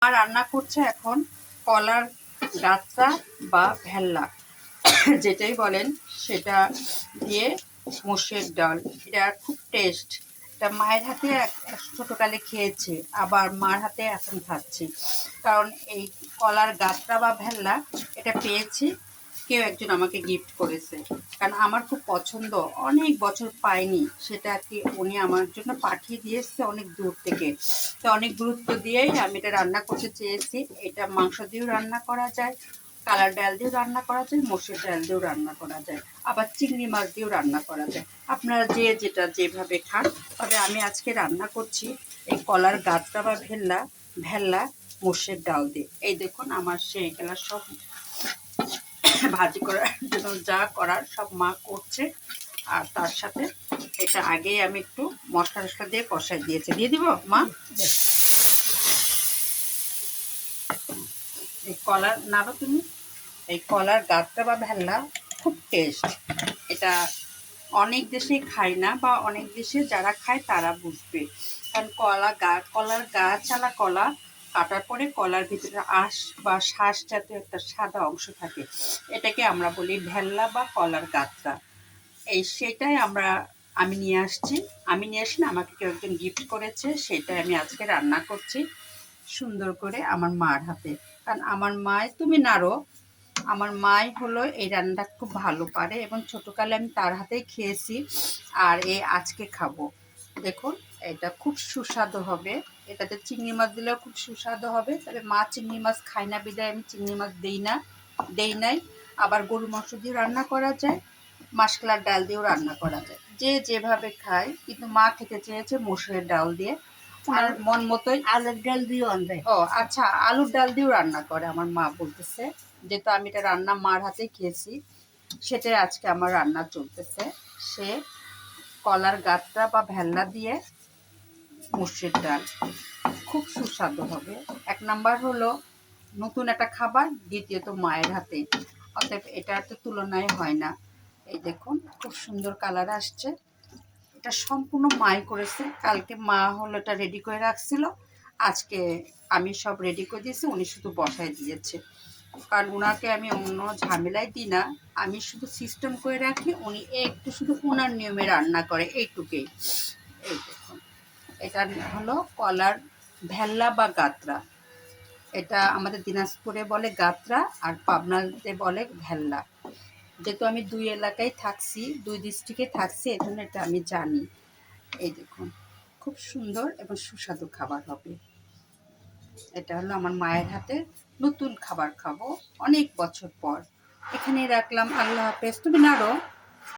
আর রান্না করছে এখন কলার গাত্রা বা ভেল্লা যেটাই বলেন সেটা দিয়ে মোষের ডাল। এটা খুব টেস্ট। এটা মায়ের হাতে ছোটোকালে খেয়েছি, আবার মার হাতে এখন খাচ্ছি। কারণ এই কলার গাত্রা বা ভেল্লা এটা পেয়েছি, কেউ একজন আমাকে গিফট করেছে। কারণ আমার খুব পছন্দ, অনেক বছর পাইনি, সেটা আর কি উনি আমার জন্য পাঠিয়ে দিয়েছে অনেক দূর থেকে। তো অনেক গুরুত্ব দিয়েই আমি এটা রান্না করতে চেয়েছি। এটা মাংস দিয়েও রান্না করা যায়, কালার ডাল দিয়েও রান্না করা যায়, মসুর ডাল দিয়েও রান্না করা যায়, আবার চিংড়ি মাছ দিয়েও রান্না করা যায়। আপনারা যে যেটা যেভাবে খান। তবে আমি আজকে রান্না করছি এই কলার গাত্রা বা ভেল্লা মসুর ডাল দিয়ে। এই দেখুন আমার সেইগুলা সব ভাজি করার জন্য যা করার সব মা করছে। আর তার সাথে এটা আগেই আমি একটু মশলা টশলা দিয়ে কষাই দিয়েছি। দিয়ে দিব মা? এই কলার নাড়ো তুমি। এই কলার গাত্রা বা ভেল্লা খুব টেস্ট। এটা অনেক দেশেই খায় না, বা অনেক দেশে যারা খায় তারা বুঝবে। কারণ কলার গাছালা কলা কাটার পরে কলার ভিতরে আঁশ বা শ্বাস জাতীয় একটা সাদা অংশ থাকে, এটাকে আমরা বলি ভেল্লা বা কলার গাত্রা। সেটাই আমি নিয়ে আসছি। আমি নিয়ে আসি না, আমাকে কেউ একজন গিফট করেছে, সেটাই আমি আজকে রান্না করছি সুন্দর করে আমার মার হাতে। কারণ আমার মাই, তুমি নাড়ো, আমার মাই হলো এই রান্নাটা খুব ভালো পারে, এবং ছোটোকালে আমি তার হাতেই খেয়েছি, আর আজকে খাবো। দেখুন এটা খুব সুস্বাদু হবে। এটাতে চিংড়ি মাছ দিলেও খুব সুস্বাদু হবে। তবে মা চিংড়ি মাছ খায় না বিধায় আমি চিংড়ি মাছ দেই নাই। আবার গরু মাংস দিয়ে রান্না করা যায়, মাসকলার ডাল দিয়েও রান্না করা যায়, যে যেভাবে খায়। কিন্তু মা খেতে চেয়েছে মসুরের ডাল দিয়ে, আর মন মতোই। আলুর ডাল দিয়েও আনবে? ও আচ্ছা, আলুর ডাল দিয়েও রান্না করে আমার মা বলতেছে। যেহেতু আমি এটা রান্না মার হাতে খেয়েছি, সেটাই আজকে আমার রান্না চলতেছে। সে কলার গাত্রা বা ভেল্লা দিয়ে মসুরের ডাল খুব সুস্বাদু হবে। এক নাম্বার হলো নতুন একটা খাবার, দ্বিতীয়ত মায়ের হাতে, অতএব এটার তো তুলনায় হয় না। এই দেখুন খুব সুন্দর কালার আসছে। এটা সম্পূর্ণ মাই করেছে। কালকে মা হলো এটা রেডি করে রাখছিল, আজকে আমি সব রেডি করে দিয়েছি, উনি শুধু বসায় দিয়েছে। কারণ ওনাকে আমি অন্য ঝামেলায় দিই না, আমি শুধু সিস্টেম করে রাখি, উনি একটু শুধু ওনার নিয়মে রান্না করে, এইটুকুই। এই দেখুন এটা হলো কলার ভেল্লা বা গাত্রা। এটা আমাদের দিনাজপুরে বলে গাত্রা, আর পাবনাতে বলে ভেল্লা। যেহেতু আমি দুই এলাকায় থাকছি, দুই ডিস্ট্রিক্টে থাকছি, এই জন্য এটা আমি জানি। এই দেখুন খুব সুন্দর এবং সুস্বাদু খাবার হবে। এটা হলো আমার মায়ের হাতে নতুন খাবার খাবো অনেক বছর পর। এখানেই রাখলাম, আল্লাহ হাফেজ। তুমি নাড়ো।